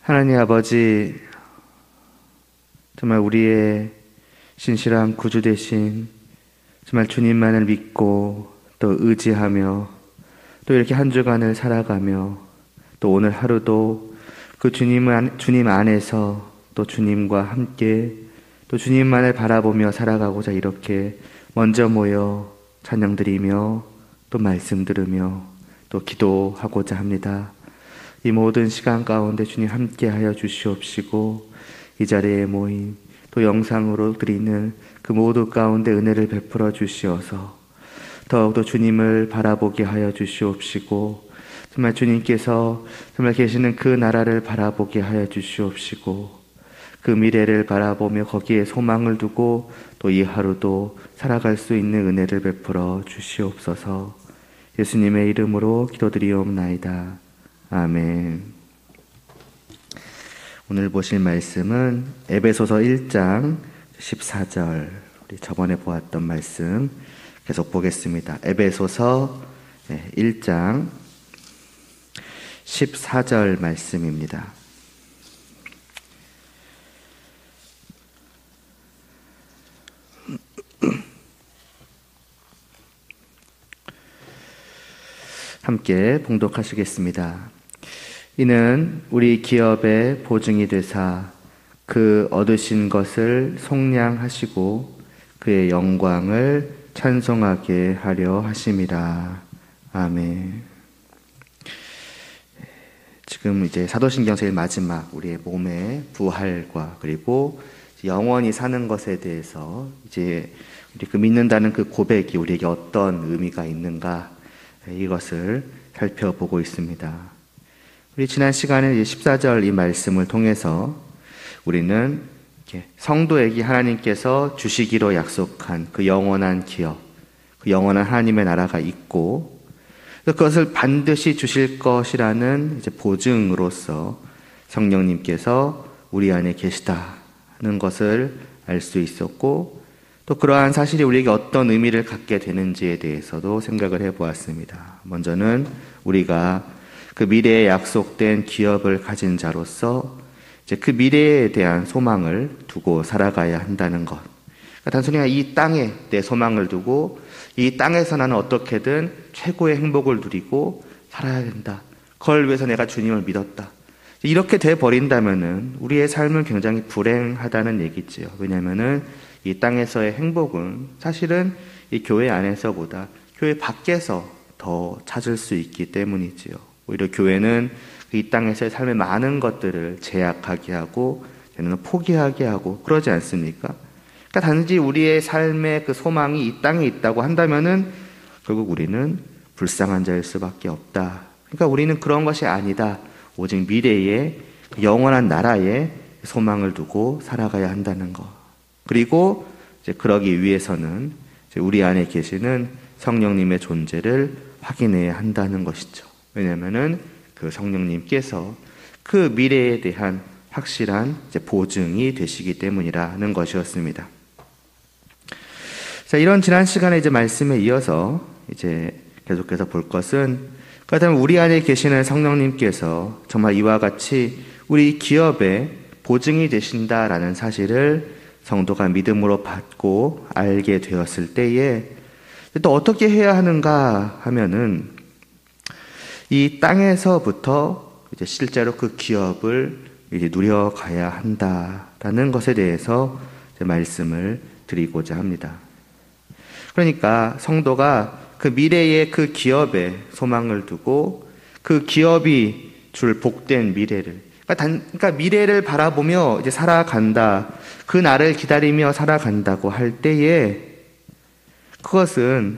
하나님 아버지, 정말 우리의 신실한 구주 되신 정말 주님만을 믿고 또 의지하며 또 이렇게 한 주간을 살아가며 또 오늘 하루도 그 주님 안에서 또 주님과 함께 또 주님만을 바라보며 살아가고자 이렇게 먼저 모여 찬양 드리며 또 말씀 들으며 또 기도하고자 합니다. 이 모든 시간 가운데 주님 함께하여 주시옵시고 이 자리에 모인 또 영상으로 드리는 그 모두 가운데 은혜를 베풀어 주시어서 더욱더 주님을 바라보게 하여 주시옵시고 정말 주님께서 정말 계시는 그 나라를 바라보게 하여 주시옵시고 그 미래를 바라보며 거기에 소망을 두고 또 이 하루도 살아갈 수 있는 은혜를 베풀어 주시옵소서. 예수님의 이름으로 기도드리옵나이다. 아멘. 오늘 보실 말씀은 에베소서 1장 14절, 우리 저번에 보았던 말씀 계속 보겠습니다. 에베소서 1장 14절 말씀입니다. 함께 봉독하시겠습니다. 이는 우리 기업의 보증이 되사 그 얻으신 것을 속량하시고 그의 영광을 찬송하게 하려 하심이라. 아멘. 지금 이제 사도신경 제일 마지막 우리의 몸의 부활과 그리고 영원히 사는 것에 대해서 이제 우리 그 믿는다는 그 고백이 우리에게 어떤 의미가 있는가 이것을 살펴보고 있습니다. 우리 지난 시간에 14절 이 말씀을 통해서 우리는 성도에게 하나님께서 주시기로 약속한 그 영원한 기업, 그 영원한 하나님의 나라가 있고 그것을 반드시 주실 것이라는 이제 보증으로서 성령님께서 우리 안에 계시다는 것을 알 수 있었고 또 그러한 사실이 우리에게 어떤 의미를 갖게 되는지에 대해서도 생각을 해보았습니다. 먼저는 우리가 그 미래에 약속된 기업을 가진 자로서 이제 그 미래에 대한 소망을 두고 살아가야 한다는 것. 그러니까 단순히 이 땅에 내 소망을 두고 이 땅에서 나는 어떻게든 최고의 행복을 누리고 살아야 된다. 그걸 위해서 내가 주님을 믿었다. 이렇게 돼버린다면은 우리의 삶은 굉장히 불행하다는 얘기지요. 왜냐면은 이 땅에서의 행복은 사실은 이 교회 안에서보다 교회 밖에서 더 찾을 수 있기 때문이지요. 오히려 교회는 이 땅에서의 삶의 많은 것들을 제약하게 하고 포기하게 하고 그러지 않습니까? 그러니까 단지 우리의 삶의 그 소망이 이 땅에 있다고 한다면은 결국 우리는 불쌍한 자일 수밖에 없다. 그러니까 우리는 그런 것이 아니다. 오직 미래의 영원한 나라에 소망을 두고 살아가야 한다는 것. 그리고 이제 그러기 위해서는 이제 우리 안에 계시는 성령님의 존재를 확인해야 한다는 것이죠. 왜냐하면은 그 성령님께서 그 미래에 대한 확실한 이제 보증이 되시기 때문이라는 것이었습니다. 자, 이런 지난 시간에 이제 말씀에 이어서 이제 계속해서 볼 것은 그렇다면 우리 안에 계시는 성령님께서 정말 이와 같이 우리 기업에 보증이 되신다라는 사실을 성도가 믿음으로 받고 알게 되었을 때에 또 어떻게 해야 하는가 하면은 이 땅에서부터 이제 실제로 그 기업을 이제 누려가야 한다라는 것에 대해서 이제 말씀을 드리고자 합니다. 그러니까 성도가 그 미래의 그 기업에 소망을 두고 그 기업이 줄 복된 미래를 그러니까 미래를 바라보며 이제 살아간다. 그 날을 기다리며 살아간다고 할 때에 그것은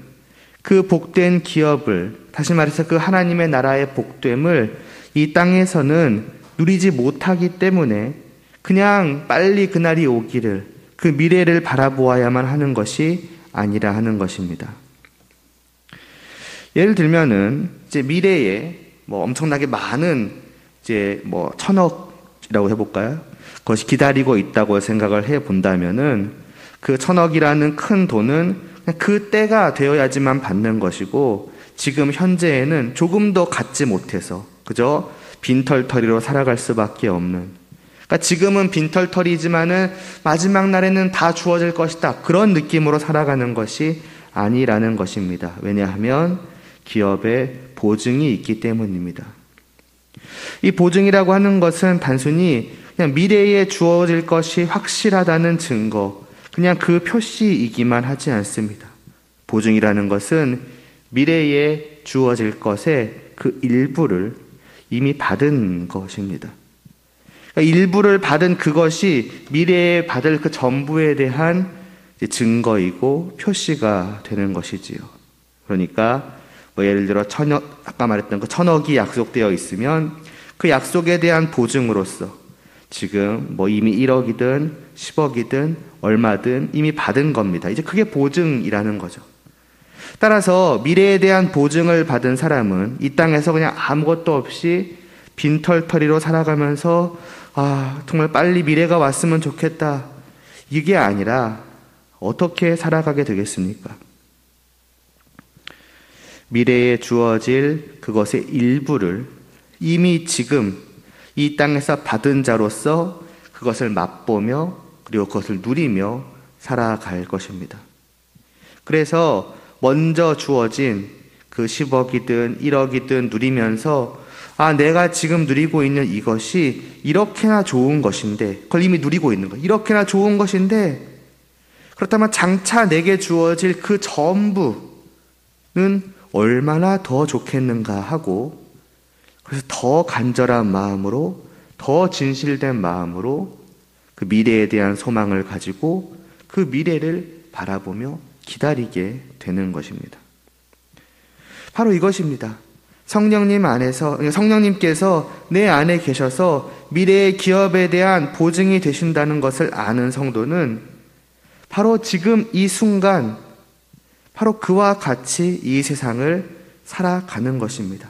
그 복된 기업을 다시 말해서 그 하나님의 나라의 복됨을 이 땅에서는 누리지 못하기 때문에 그냥 빨리 그날이 오기를 그 미래를 바라보아야만 하는 것이 아니라 하는 것입니다. 예를 들면은 이제 미래에 뭐 엄청나게 많은 이제 뭐 1,000억이라고 해볼까요? 그것이 기다리고 있다고 생각을 해본다면은 그 1,000억이라는 큰 돈은 그 때가 되어야지만 받는 것이고 지금 현재에는 조금 더 갖지 못해서 그저 빈털터리로 살아갈 수밖에 없는, 그러니까 지금은 빈털터리지만은 마지막 날에는 다 주어질 것이다, 그런 느낌으로 살아가는 것이 아니라는 것입니다. 왜냐하면 기업에 보증이 있기 때문입니다. 이 보증이라고 하는 것은 단순히 그냥 미래에 주어질 것이 확실하다는 증거, 그냥 그 표시이기만 하지 않습니다. 보증이라는 것은 미래에 주어질 것의 그 일부를 이미 받은 것입니다. 그러니까 일부를 받은 그것이 미래에 받을 그 전부에 대한 증거이고 표시가 되는 것이지요. 그러니까 예를 들어 아까 말했던 그 1,000억이 약속되어 있으면 그 약속에 대한 보증으로서 지금 이미 1억이든 10억이든 얼마든 이미 받은 겁니다. 이제 그게 보증이라는 거죠. 따라서 미래에 대한 보증을 받은 사람은 이 땅에서 그냥 아무것도 없이 빈털터리로 살아가면서 정말 빨리 미래가 왔으면 좋겠다, 이게 아니라 어떻게 살아가게 되겠습니까? 미래에 주어질 그것의 일부를 이미 지금 이 땅에서 받은 자로서 그것을 맛보며 그리고 그것을 누리며 살아갈 것입니다. 그래서 먼저 주어진 그 10억이든 1억이든 누리면서 내가 지금 누리고 있는 이것이 이렇게나 좋은 것인데, 그걸 이미 누리고 있는 거, 이렇게나 좋은 것인데 그렇다면 장차 내게 주어질 그 전부는 얼마나 더 좋겠는가 하고, 그래서 더 간절한 마음으로, 더 진실된 마음으로 그 미래에 대한 소망을 가지고 그 미래를 바라보며 기다리게 되는 것입니다. 바로 이것입니다. 성령님께서 내 안에 계셔서 미래의 기업에 대한 보증이 되신다는 것을 아는 성도는 바로 지금 이 순간, 바로 그와 같이 이 세상을 살아가는 것입니다.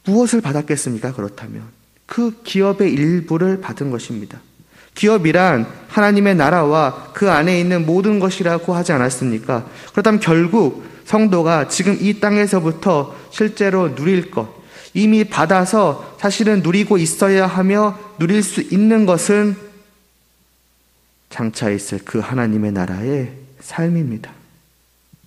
무엇을 받았겠습니까? 그렇다면 그 기업의 일부를 받은 것입니다. 기업이란 하나님의 나라와 그 안에 있는 모든 것이라고 하지 않았습니까? 그렇다면 결국 성도가 지금 이 땅에서부터 실제로 누릴 것, 이미 받아서 사실은 누리고 있어야 하며 누릴 수 있는 것은 장차 있을 그 하나님의 나라의 삶입니다.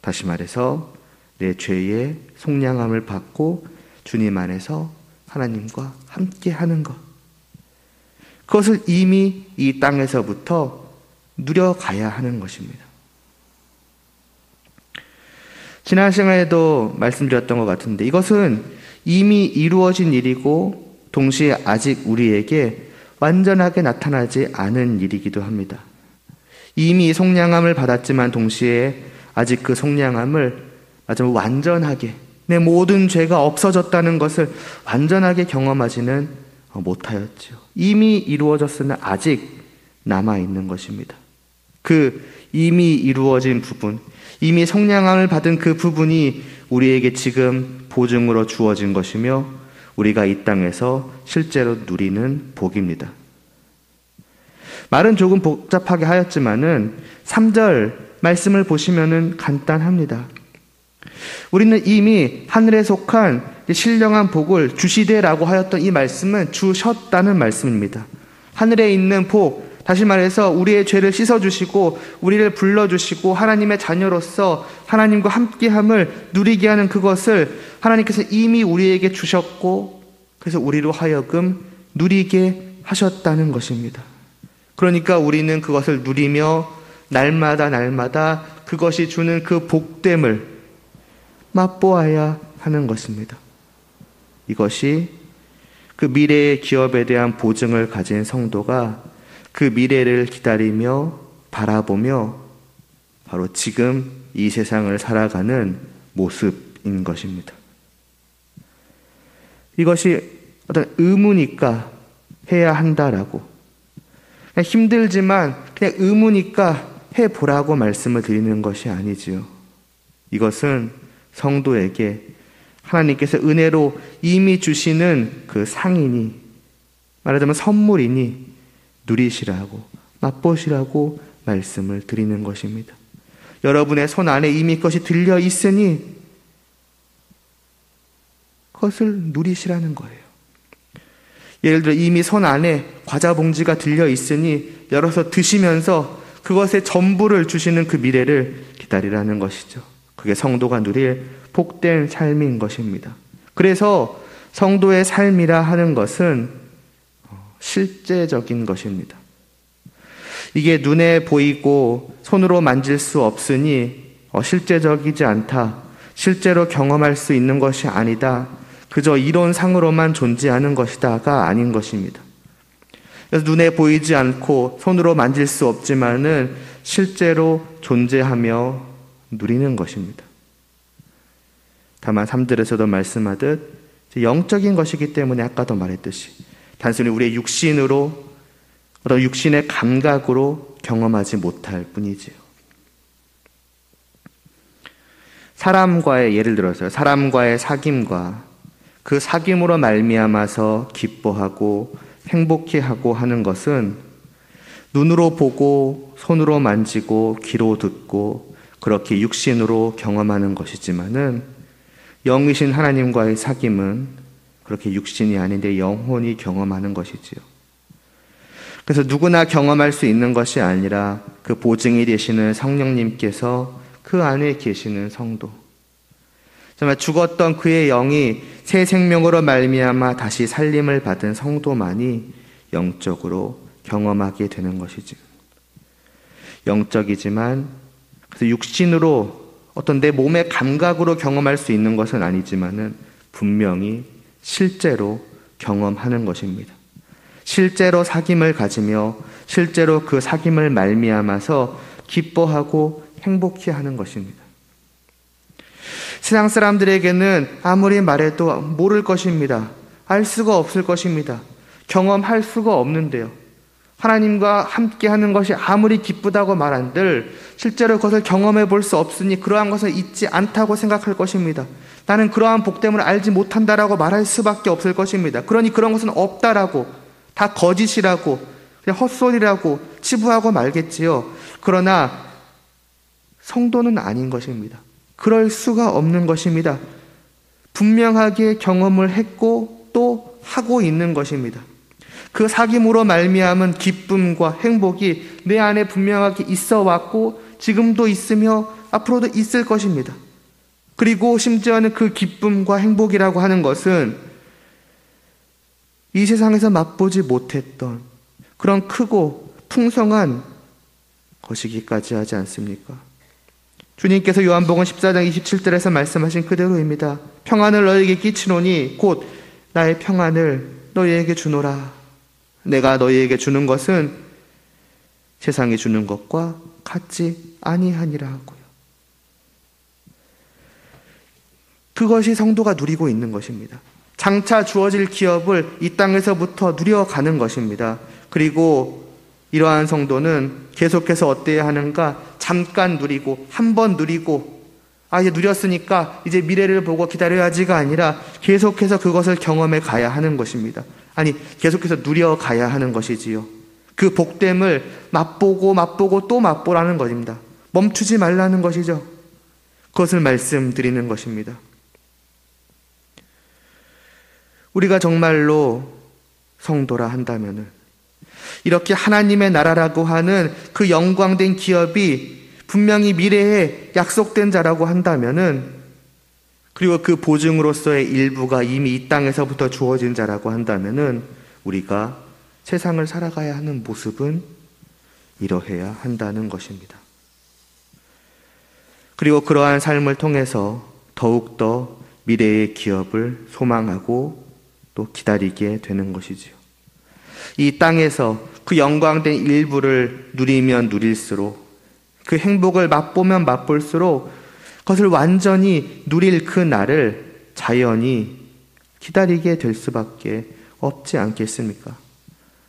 다시 말해서 내 죄의 속량함을 받고 주님 안에서 하나님과 함께 하는 것, 그것을 이미 이 땅에서부터 누려가야 하는 것입니다. 지난 시간에도 말씀드렸던 것 같은데 이것은 이미 이루어진 일이고 동시에 아직 우리에게 완전하게 나타나지 않은 일이기도 합니다. 이미 속량함을 받았지만 동시에 아직 그 속량함을 완전하게, 내 모든 죄가 없어졌다는 것을 완전하게 경험하지는 못하였죠. 이미 이루어졌으나 아직 남아있는 것입니다. 그 이미 이루어진 부분, 이미 속량함을 받은 그 부분이 우리에게 지금 보증으로 주어진 것이며 우리가 이 땅에서 실제로 누리는 복입니다. 말은 조금 복잡하게 하였지만은 3절 말씀을 보시면은 간단합니다. 우리는 이미 하늘에 속한 신령한 복을 주시되라고 하였던 이 말씀은 주셨다는 말씀입니다. 하늘에 있는 복, 다시 말해서 우리의 죄를 씻어주시고 우리를 불러주시고 하나님의 자녀로서 하나님과 함께함을 누리게 하는 그것을 하나님께서 이미 우리에게 주셨고, 그래서 우리로 하여금 누리게 하셨다는 것입니다. 그러니까 우리는 그것을 누리며 날마다 그것이 주는 그 복됨을 맛보아야 하는 것입니다. 이것이 그 미래의 기업에 대한 보증을 가진 성도가 그 미래를 기다리며 바라보며 바로 지금 이 세상을 살아가는 모습인 것입니다. 이것이 어떤 의무니까 해야 한다라고, 그냥 힘들지만 그냥 의무니까 해보라고 말씀을 드리는 것이 아니지요. 이것은 성도에게 하나님께서 은혜로 이미 주시는 그 상이니, 말하자면 선물이니 누리시라고, 맛보시라고 말씀을 드리는 것입니다. 여러분의 손 안에 이미 그것이 들려 있으니 그것을 누리시라는 거예요. 예를 들어 이미 손 안에 과자 봉지가 들려 있으니 열어서 드시면서 그것의 전부를 주시는 그 미래를 기다리라는 것이죠. 그게 성도가 누릴 복된 삶인 것입니다. 그래서 성도의 삶이라 하는 것은 실제적인 것입니다. 이게 눈에 보이고 손으로 만질 수 없으니 실제적이지 않다, 실제로 경험할 수 있는 것이 아니다, 그저 이론상으로만 존재하는 것이다가 아닌 것입니다. 그래서 눈에 보이지 않고 손으로 만질 수 없지만은 실제로 존재하며 누리는 것입니다. 다만 3절에서도 말씀하듯 영적인 것이기 때문에 아까도 말했듯이 단순히 우리의 육신으로 어떤 육신의 감각으로 경험하지 못할 뿐이지요. 예를 들어서요, 사람과의 사귐과 그 사귐으로 말미암아서 기뻐하고 행복해하고 하는 것은 눈으로 보고 손으로 만지고 귀로 듣고 그렇게 육신으로 경험하는 것이지만은 영이신 하나님과의 사귐은 그렇게 육신이 아닌데 영혼이 경험하는 것이지요. 그래서 누구나 경험할 수 있는 것이 아니라 그 보증이 되시는 성령님께서 그 안에 계시는 성도, 정말 죽었던 그의 영이 새 생명으로 말미암아 다시 살림을 받은 성도만이 영적으로 경험하게 되는 것이지. 영적이지만 그래서 육신으로 어떤 내 몸의 감각으로 경험할 수 있는 것은 아니지만은 분명히 실제로 경험하는 것입니다. 실제로 사귐을 가지며 실제로 그 사귐을 말미암아서 기뻐하고 행복해하는 것입니다. 세상 사람들에게는 아무리 말해도 모를 것입니다. 알 수가 없을 것입니다. 경험할 수가 없는데요. 하나님과 함께하는 것이 아무리 기쁘다고 말한들 실제로 그것을 경험해 볼 수 없으니 그러한 것은 있지 않다고 생각할 것입니다. 나는 그러한 복됨을 알지 못한다라고 말할 수밖에 없을 것입니다. 그러니 그런 것은 없다라고, 다 거짓이라고, 그냥 헛소리라고 치부하고 말겠지요. 그러나 성도는 아닌 것입니다. 그럴 수가 없는 것입니다. 분명하게 경험을 했고 또 하고 있는 것입니다. 그 사귐으로 말미암은 기쁨과 행복이 내 안에 분명하게 있어 왔고 지금도 있으며 앞으로도 있을 것입니다. 그리고 심지어는 그 기쁨과 행복이라고 하는 것은 이 세상에서 맛보지 못했던 그런 크고 풍성한 것이기까지 하지 않습니까? 주님께서 요한복음 14장 27절에서 말씀하신 그대로입니다. 평안을 너희에게 끼치노니 곧 나의 평안을 너희에게 주노라. 내가 너희에게 주는 것은 세상이 주는 것과 같지 아니하니라 하고요. 그것이 성도가 누리고 있는 것입니다. 장차 주어질 기업을 이 땅에서부터 누려가는 것입니다. 그리고 이러한 성도는 계속해서 어때야 하는가? 잠깐 누리고 한 번 누리고 이제 누렸으니까 이제 미래를 보고 기다려야지가 아니라 계속해서 그것을 경험해 가야 하는 것입니다. 아니, 계속해서 누려가야 하는 것이지요. 그 복됨을 맛보고 또 맛보라는 것입니다. 멈추지 말라는 것이죠. 그것을 말씀드리는 것입니다. 우리가 정말로 성도라 한다면은 이렇게 하나님의 나라라고 하는 그 영광된 기업이 분명히 미래에 약속된 자라고 한다면은, 그리고 그 보증으로서의 일부가 이미 이 땅에서부터 주어진 자라고 한다면은 우리가 세상을 살아가야 하는 모습은 이러해야 한다는 것입니다. 그리고 그러한 삶을 통해서 더욱더 미래의 기업을 소망하고 또 기다리게 되는 것이지요. 이 땅에서 그 영광된 일부를 누리면 누릴수록, 그 행복을 맛보면 맛볼수록 그것을 완전히 누릴 그 날을 자연히 기다리게 될 수밖에 없지 않겠습니까?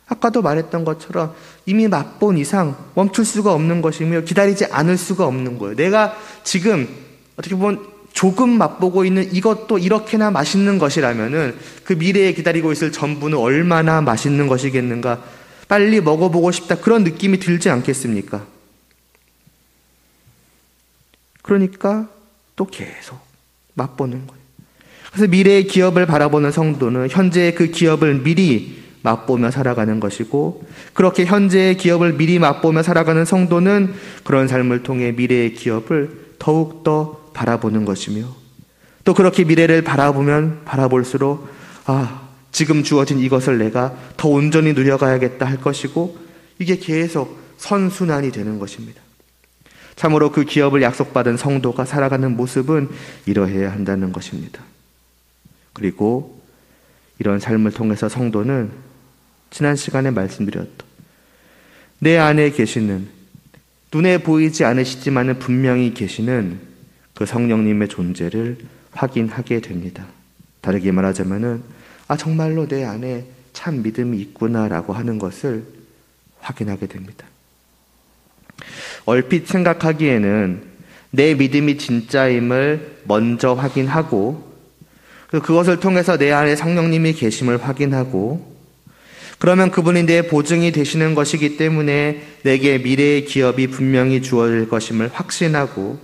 아까도 말했던 것처럼 이미 맛본 이상 멈출 수가 없는 것이며 기다리지 않을 수가 없는 거예요. 내가 지금 어떻게 보면 조금 맛보고 있는 이것도 이렇게나 맛있는 것이라면은 그 미래에 기다리고 있을 전부는 얼마나 맛있는 것이겠는가, 빨리 먹어보고 싶다, 그런 느낌이 들지 않겠습니까? 그러니까 또 계속 맛보는 거예요. 그래서 미래의 기업을 바라보는 성도는 현재의 그 기업을 미리 맛보며 살아가는 것이고, 그렇게 현재의 기업을 미리 맛보며 살아가는 성도는 그런 삶을 통해 미래의 기업을 더욱더 바라보는 것이며, 또 그렇게 미래를 바라보면 바라볼수록 지금 주어진 이것을 내가 더 온전히 누려가야겠다 할 것이고, 이게 계속 선순환이 되는 것입니다. 참으로 그 기업을 약속받은 성도가 살아가는 모습은 이러해야 한다는 것입니다. 그리고 이런 삶을 통해서 성도는 지난 시간에 말씀드렸던 내 안에 계시는, 눈에 보이지 않으시지만은 분명히 계시는 그 성령님의 존재를 확인하게 됩니다. 다르게 말하자면은 정말로 내 안에 참 믿음이 있구나라고 하는 것을 확인하게 됩니다. 얼핏 생각하기에는 내 믿음이 진짜임을 먼저 확인하고, 그것을 통해서 내 안에 성령님이 계심을 확인하고, 그러면 그분이 내 보증이 되시는 것이기 때문에 내게 미래의 기업이 분명히 주어질 것임을 확신하고,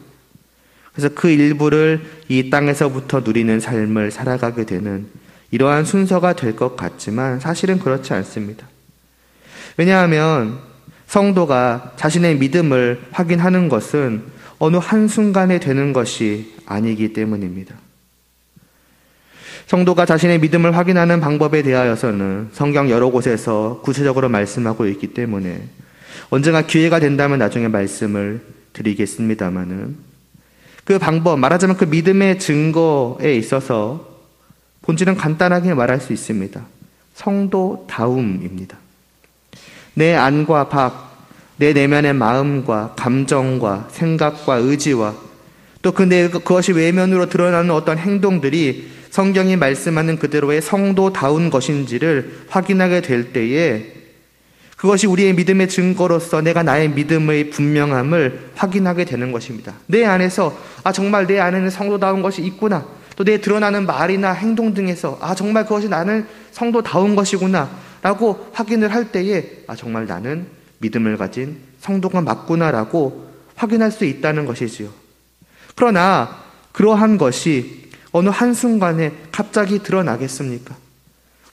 그래서 그 일부를 이 땅에서부터 누리는 삶을 살아가게 되는 이러한 순서가 될 것 같지만 사실은 그렇지 않습니다. 왜냐하면 성도가 자신의 믿음을 확인하는 것은 어느 한순간에 되는 것이 아니기 때문입니다. 성도가 자신의 믿음을 확인하는 방법에 대하여서는 성경 여러 곳에서 구체적으로 말씀하고 있기 때문에 언젠가 기회가 된다면 나중에 말씀을 드리겠습니다마는, 그 방법, 말하자면 그 믿음의 증거에 있어서 본질은 간단하게 말할 수 있습니다. 성도다움입니다. 내 안과 밖, 내 내면의 마음과 감정과 생각과 의지와 또 그것이 외면으로 드러나는 어떤 행동들이 성경이 말씀하는 그대로의 성도다운 것인지를 확인하게 될 때에 그것이 우리의 믿음의 증거로서 내가 나의 믿음의 분명함을 확인하게 되는 것입니다. 내 안에서 정말 내 안에는 성도다운 것이 있구나, 또 내 드러나는 말이나 행동 등에서 정말 그것이 나는 성도다운 것이구나 라고 확인을 할 때에 정말 나는 믿음을 가진 성도가 맞구나라고 확인할 수 있다는 것이지요. 그러나 그러한 것이 어느 한순간에 갑자기 드러나겠습니까?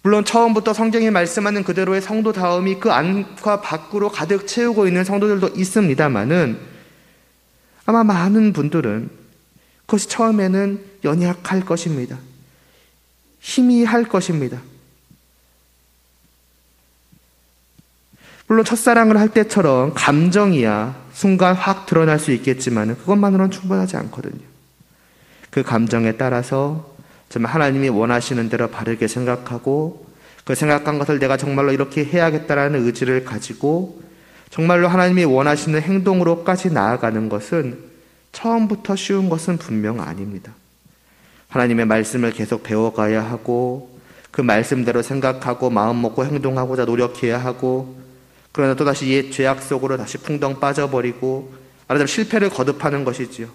물론 처음부터 성경이 말씀하는 그대로의 성도다움이 그 안과 밖으로 가득 채우고 있는 성도들도 있습니다마는 아마 많은 분들은 그것이 처음에는 연약할 것입니다. 희미할 것입니다. 물론 첫사랑을 할 때처럼 감정이야 순간 확 드러날 수 있겠지만 그것만으로는 충분하지 않거든요. 그 감정에 따라서 정말 하나님이 원하시는 대로 바르게 생각하고, 그 생각한 것을 내가 정말로 이렇게 해야겠다라는 의지를 가지고 정말로 하나님이 원하시는 행동으로까지 나아가는 것은 처음부터 쉬운 것은 분명 아닙니다. 하나님의 말씀을 계속 배워가야 하고, 그 말씀대로 생각하고 마음 먹고 행동하고자 노력해야 하고, 그러나 또다시 옛 죄악 속으로 다시 풍덩 빠져버리고 말하자면 실패를 거듭하는 것이지요.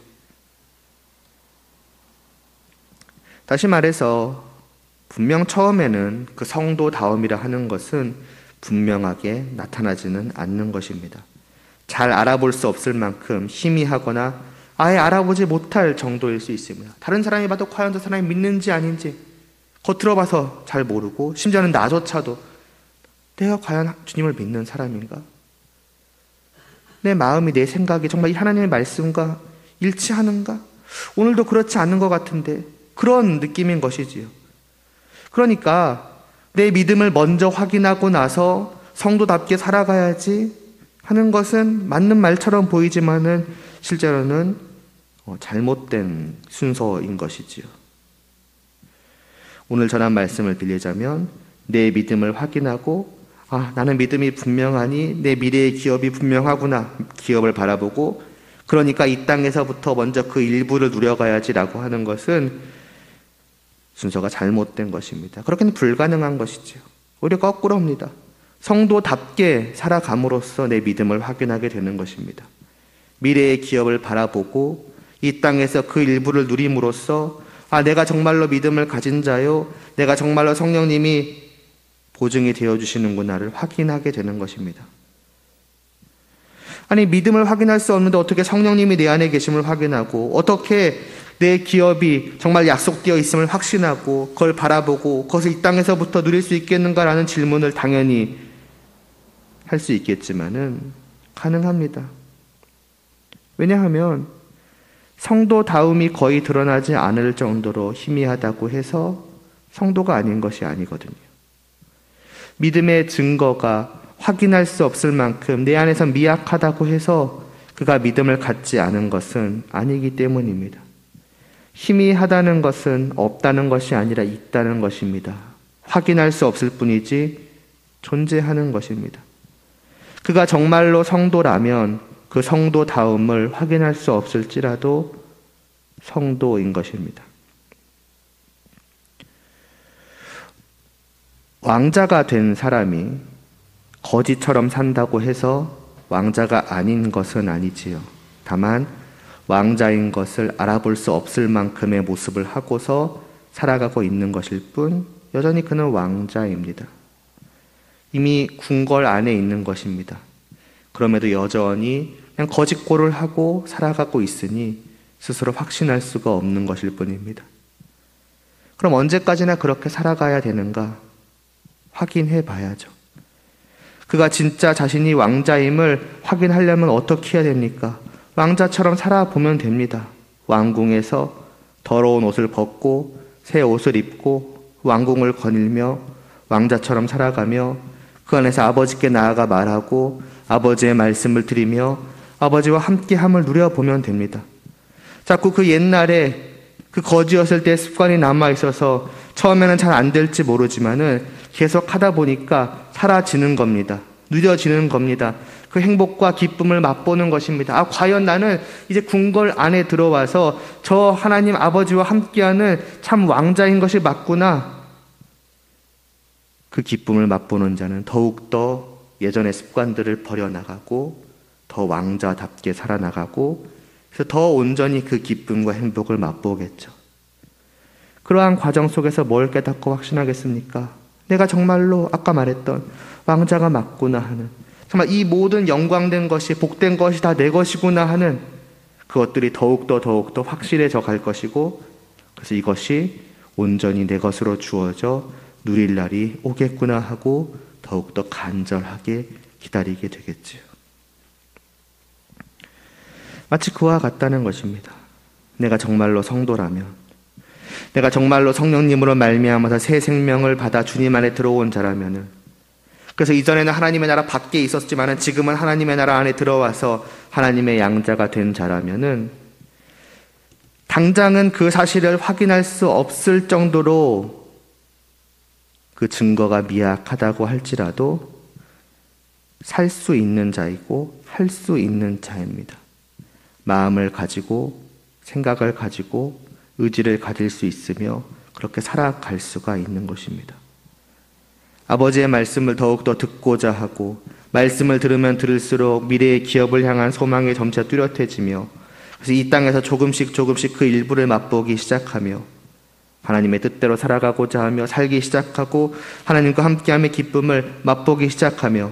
다시 말해서 분명 처음에는 그 성도다움이라 하는 것은 분명하게 나타나지는 않는 것입니다. 잘 알아볼 수 없을 만큼 희미하거나 아예 알아보지 못할 정도일 수 있습니다. 다른 사람이 봐도 과연 저 사람이 믿는지 아닌지 겉으로 봐서 잘 모르고, 심지어는 나조차도 내가 과연 주님을 믿는 사람인가? 내 마음이, 내 생각이 정말 이 하나님의 말씀과 일치하는가? 오늘도 그렇지 않은 것 같은데, 그런 느낌인 것이지요. 그러니까 내 믿음을 먼저 확인하고 나서 성도답게 살아가야지 하는 것은 맞는 말처럼 보이지만은 실제로는 잘못된 순서인 것이지요. 오늘 전한 말씀을 빌리자면 내 믿음을 확인하고 나는 믿음이 분명하니 내 미래의 기업이 분명하구나, 기업을 바라보고, 그러니까 이 땅에서부터 먼저 그 일부를 누려가야지라고 하는 것은 순서가 잘못된 것입니다. 그렇게는 불가능한 것이지요. 오히려 거꾸로입니다. 성도답게 살아감으로써 내 믿음을 확인하게 되는 것입니다. 미래의 기업을 바라보고 이 땅에서 그 일부를 누림으로써 내가 정말로 믿음을 가진 자요, 내가 정말로 성령님이 보증이 되어주시는구나를 확인하게 되는 것입니다. 아니, 믿음을 확인할 수 없는데 어떻게 성령님이 내 안에 계심을 확인하고, 어떻게 내 기업이 정말 약속되어 있음을 확신하고 그걸 바라보고 그것을 이 땅에서부터 누릴 수 있겠는가라는 질문을 당연히 할 수 있겠지만은 가능합니다. 왜냐하면 성도다움이 거의 드러나지 않을 정도로 희미하다고 해서 성도가 아닌 것이 아니거든요. 믿음의 증거가 확인할 수 없을 만큼 내 안에서 미약하다고 해서 그가 믿음을 갖지 않은 것은 아니기 때문입니다. 희미하다는 것은 없다는 것이 아니라 있다는 것입니다. 확인할 수 없을 뿐이지 존재하는 것입니다. 그가 정말로 성도라면 그 성도다움을 확인할 수 없을지라도 성도인 것입니다. 왕자가 된 사람이 거지처럼 산다고 해서 왕자가 아닌 것은 아니지요. 다만 왕자인 것을 알아볼 수 없을 만큼의 모습을 하고서 살아가고 있는 것일 뿐 여전히 그는 왕자입니다. 이미 궁궐 안에 있는 것입니다. 그럼에도 여전히 그냥 거짓골을 하고 살아가고 있으니 스스로 확신할 수가 없는 것일 뿐입니다. 그럼 언제까지나 그렇게 살아가야 되는가? 확인해 봐야죠. 그가 진짜 자신이 왕자임을 확인하려면 어떻게 해야 됩니까? 왕자처럼 살아보면 됩니다. 왕궁에서 더러운 옷을 벗고 새 옷을 입고 왕궁을 거닐며 왕자처럼 살아가며 그 안에서 아버지께 나아가 말하고 아버지의 말씀을 드리며 아버지와 함께함을 누려보면 됩니다. 자꾸 그 옛날에 그 거지였을 때의 습관이 남아있어서 처음에는 잘 안 될지 모르지만은 계속 하다 보니까 사라지는 겁니다. 누려지는 겁니다. 그 행복과 기쁨을 맛보는 것입니다. 과연 나는 이제 궁궐 안에 들어와서 저 하나님 아버지와 함께하는 참 왕자인 것이 맞구나. 그 기쁨을 맛보는 자는 더욱더 예전의 습관들을 버려나가고 더 왕자답게 살아나가고 그래서 더 온전히 그 기쁨과 행복을 맛보겠죠. 그러한 과정 속에서 뭘 깨닫고 확신하겠습니까? 내가 정말로 아까 말했던 왕자가 맞구나 하는, 정말 이 모든 영광된 것이 복된 것이 다 내 것이구나 하는 그것들이 더욱더 확실해져 갈 것이고, 그래서 이것이 온전히 내 것으로 주어져 누릴 날이 오겠구나 하고 더욱더 간절하게 기다리게 되겠지요. 마치 그와 같다는 것입니다. 내가 정말로 성도라면, 내가 정말로 성령님으로 말미암아서 새 생명을 받아 주님 안에 들어온 자라면은, 그래서 이전에는 하나님의 나라 밖에 있었지만은 지금은 하나님의 나라 안에 들어와서 하나님의 양자가 된 자라면은, 당장은 그 사실을 확인할 수 없을 정도로 그 증거가 미약하다고 할지라도 살 수 있는 자이고 할 수 있는 자입니다. 마음을 가지고 생각을 가지고 의지를 가질 수 있으며 그렇게 살아갈 수가 있는 것입니다. 아버지의 말씀을 더욱더 듣고자 하고 말씀을 들으면 들을수록 미래의 기업을 향한 소망이 점차 뚜렷해지며, 그래서 이 땅에서 조금씩 그 일부를 맛보기 시작하며 하나님의 뜻대로 살아가고자 하며 살기 시작하고 하나님과 함께함의 기쁨을 맛보기 시작하며,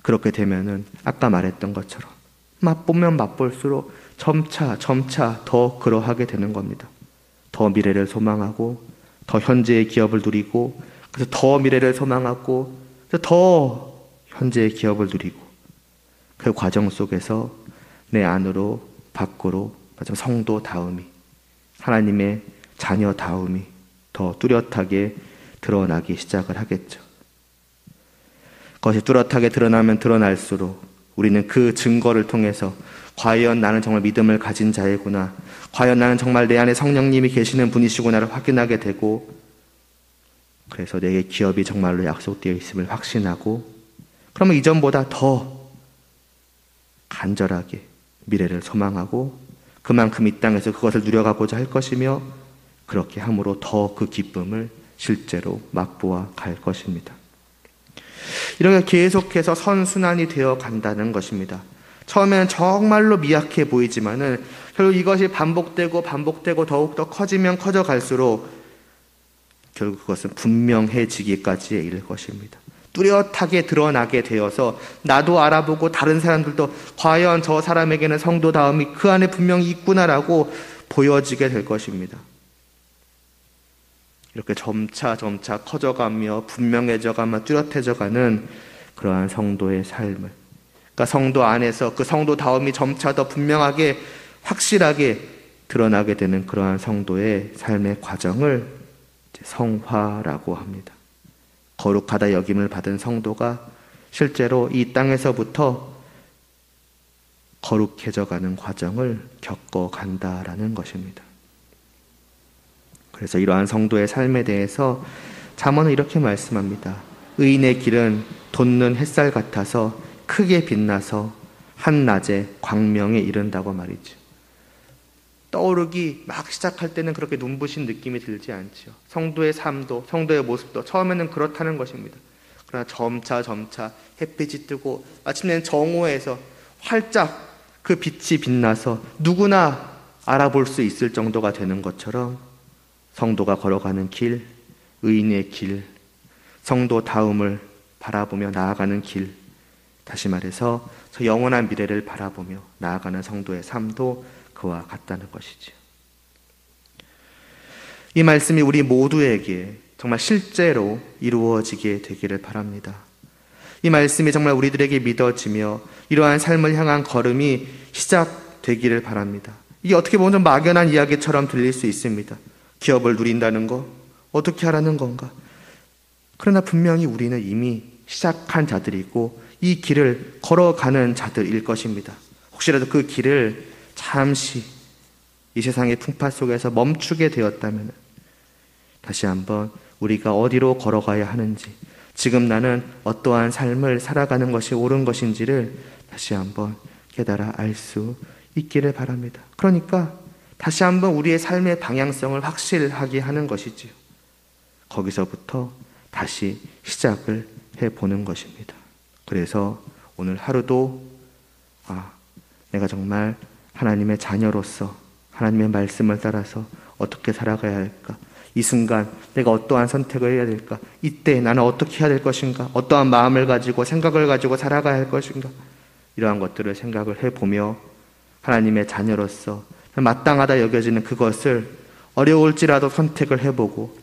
그렇게 되면은 아까 말했던 것처럼 맛보면 맛볼수록 점차 더 그러하게 되는 겁니다. 더 미래를 소망하고 더 현재의 기업을 누리고, 그래서 더 미래를 소망하고 더 현재의 기업을 누리고, 그 과정 속에서 내 안으로 밖으로 성도다움이, 하나님의 자녀다움이 더 뚜렷하게 드러나기 시작을 하겠죠. 그것이 뚜렷하게 드러나면 드러날수록 우리는 그 증거를 통해서 과연 나는 정말 믿음을 가진 자이구나, 과연 나는 정말 내 안에 성령님이 계시는 분이시구나를 확인하게 되고, 그래서 내게 기업이 정말로 약속되어 있음을 확신하고, 그러면 이전보다 더 간절하게 미래를 소망하고 그만큼 이 땅에서 그것을 누려가고자 할 것이며, 그렇게 함으로 더 그 기쁨을 실제로 맛보아 갈 것입니다. 이렇게 계속해서 선순환이 되어 간다는 것입니다. 처음에는 정말로 미약해 보이지만은 결국 이것이 반복되고 더욱더 커지면 커져갈수록 결국 그것은 분명해지기까지 이를 것입니다. 뚜렷하게 드러나게 되어서 나도 알아보고 다른 사람들도 과연 저 사람에게는 성도다움이 그 안에 분명히 있구나라고 보여지게 될 것입니다. 이렇게 점차 커져가며 분명해져가며 뚜렷해져가는 그러한 성도의 삶을, 그러니까 성도 안에서 그 성도다움이 점차 더 분명하게 확실하게 드러나게 되는 그러한 성도의 삶의 과정을 성화라고 합니다. 거룩하다 여김을 받은 성도가 실제로 이 땅에서부터 거룩해져가는 과정을 겪어간다라는 것입니다. 그래서 이러한 성도의 삶에 대해서 잠언은 이렇게 말씀합니다. 의인의 길은 돋는 햇살 같아서 크게 빛나서 한낮에 광명에 이른다고 말이죠. 떠오르기 막 시작할 때는 그렇게 눈부신 느낌이 들지 않죠. 성도의 삶도 성도의 모습도 처음에는 그렇다는 것입니다. 그러나 점차 햇빛이 뜨고 마침내는 정오에서 활짝 그 빛이 빛나서 누구나 알아볼 수 있을 정도가 되는 것처럼 성도가 걸어가는 길, 의인의 길, 성도다움을 바라보며 나아가는 길, 다시 말해서 저 영원한 미래를 바라보며 나아가는 성도의 삶도 그와 같다는 것이지요. 이 말씀이 우리 모두에게 정말 실제로 이루어지게 되기를 바랍니다. 이 말씀이 정말 우리들에게 믿어지며 이러한 삶을 향한 걸음이 시작되기를 바랍니다. 이게 어떻게 보면 좀 막연한 이야기처럼 들릴 수 있습니다. 기업을 누린다는 거, 어떻게 하라는 건가? 그러나 분명히 우리는 이미 시작한 자들이고 이 길을 걸어가는 자들일 것입니다. 혹시라도 그 길을 잠시 이 세상의 풍파 속에서 멈추게 되었다면 다시 한번 우리가 어디로 걸어가야 하는지, 지금 나는 어떠한 삶을 살아가는 것이 옳은 것인지를 다시 한번 깨달아 알 수 있기를 바랍니다. 그러니까 다시 한번 우리의 삶의 방향성을 확실하게 하는 것이지요. 거기서부터 다시 시작을 해보는 것입니다. 그래서 오늘 하루도 내가 정말 하나님의 자녀로서 하나님의 말씀을 따라서 어떻게 살아가야 할까? 이 순간 내가 어떠한 선택을 해야 될까? 이때 나는 어떻게 해야 될 것인가? 어떠한 마음을 가지고 생각을 가지고 살아가야 할 것인가? 이러한 것들을 생각을 해보며 하나님의 자녀로서 마땅하다 여겨지는 그것을 어려울지라도 선택을 해보고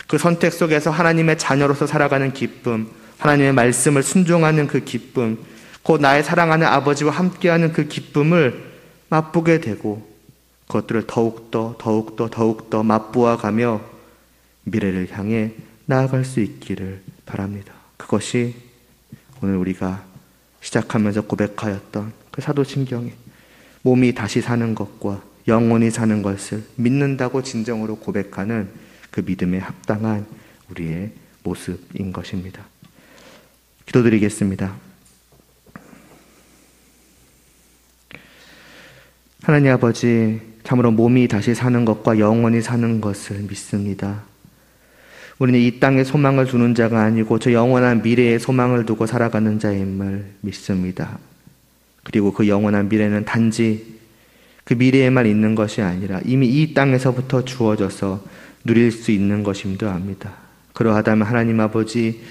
그 선택 속에서 하나님의 자녀로서 살아가는 기쁨, 하나님의 말씀을 순종하는 그 기쁨, 곧 나의 사랑하는 아버지와 함께하는 그 기쁨을 맛보게 되고 그것들을 더욱더 맛보아가며 미래를 향해 나아갈 수 있기를 바랍니다. 그것이 오늘 우리가 시작하면서 고백하였던 그 사도신경의 몸이 다시 사는 것과 영원히 사는 것을 믿는다고 진정으로 고백하는 그 믿음에 합당한 우리의 모습인 것입니다. 기도드리겠습니다. 하나님 아버지, 참으로 몸이 다시 사는 것과 영원히 사는 것을 믿습니다. 우리는 이 땅에 소망을 두는 자가 아니고 저 영원한 미래에 소망을 두고 살아가는 자임을 믿습니다. 그리고 그 영원한 미래는 단지 그 미래에만 있는 것이 아니라 이미 이 땅에서부터 주어져서 누릴 수 있는 것임도 압니다. 그러하다면 하나님 아버지,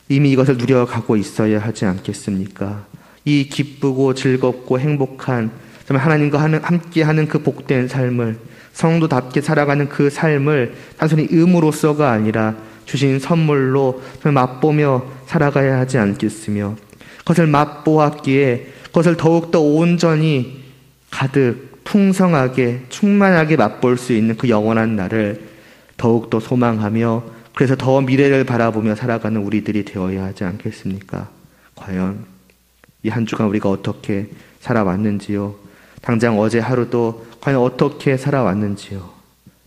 이미 이것을 누려가고 있어야 하지 않겠습니까? 이 기쁘고 즐겁고 행복한 정말 하나님과 함께하는 그 복된 삶을, 성도답게 살아가는 그 삶을 단순히 의무로서가 아니라 주신 선물로 맛보며 살아가야 하지 않겠으며, 그것을 맛보았기에 그것을 더욱더 온전히 가득 풍성하게 충만하게 맛볼 수 있는 그 영원한 날을 더욱더 소망하며, 그래서 더 미래를 바라보며 살아가는 우리들이 되어야 하지 않겠습니까? 과연 이 한 주간 우리가 어떻게 살아왔는지요? 당장 어제 하루도 과연 어떻게 살아왔는지요?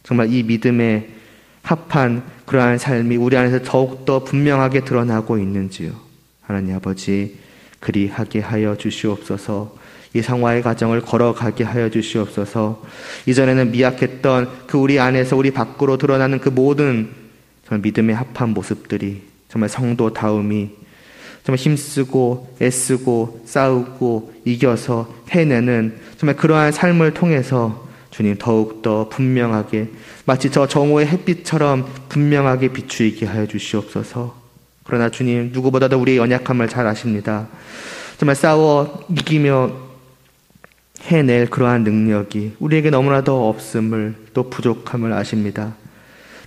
정말 이 믿음에 합한 그러한 삶이 우리 안에서 더욱더 분명하게 드러나고 있는지요? 하나님 아버지, 그리하게 하여 주시옵소서. 이 성화의 과정을 걸어가게 하여 주시옵소서. 이전에는 미약했던 그 우리 안에서 우리 밖으로 드러나는 그 모든 정말 믿음에 합한 모습들이, 정말 성도다움이 정말 힘쓰고 애쓰고 싸우고 이겨서 해내는 정말 그러한 삶을 통해서 주님 더욱더 분명하게, 마치 저 정오의 햇빛처럼 분명하게 비추이게 하여 주시옵소서. 그러나 주님, 누구보다도 우리의 연약함을 잘 아십니다. 정말 싸워 이기며 해낼 그러한 능력이 우리에게 너무나도 없음을, 또 부족함을 아십니다.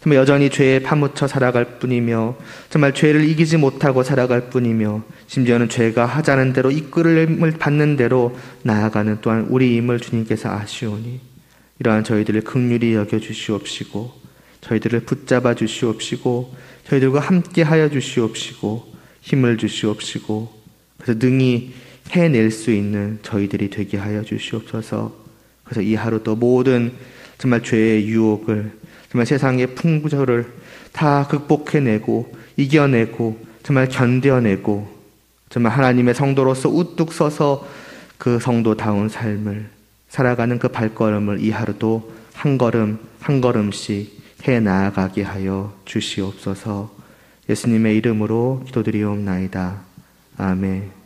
정말 여전히 죄에 파묻혀 살아갈 뿐이며, 정말 죄를 이기지 못하고 살아갈 뿐이며, 심지어는 죄가 하자는 대로 이끌림을 받는 대로 나아가는 또한 우리임을 주님께서 아시오니, 이러한 저희들을 긍휼히 여겨 주시옵시고, 저희들을 붙잡아 주시옵시고, 저희들과 함께 하여 주시옵시고, 힘을 주시옵시고, 그래서 능히 해낼 수 있는 저희들이 되게 하여 주시옵소서. 그래서 이 하루 또 모든 정말 죄의 유혹을, 정말 세상의 풍조를 다 극복해내고 이겨내고 정말 견뎌내고 정말 하나님의 성도로서 우뚝 서서 그 성도다운 삶을 살아가는 그 발걸음을 이 하루도 한 걸음 한 걸음씩 해 나아가게 하여 주시옵소서. 예수님의 이름으로 기도드리옵나이다. 아멘.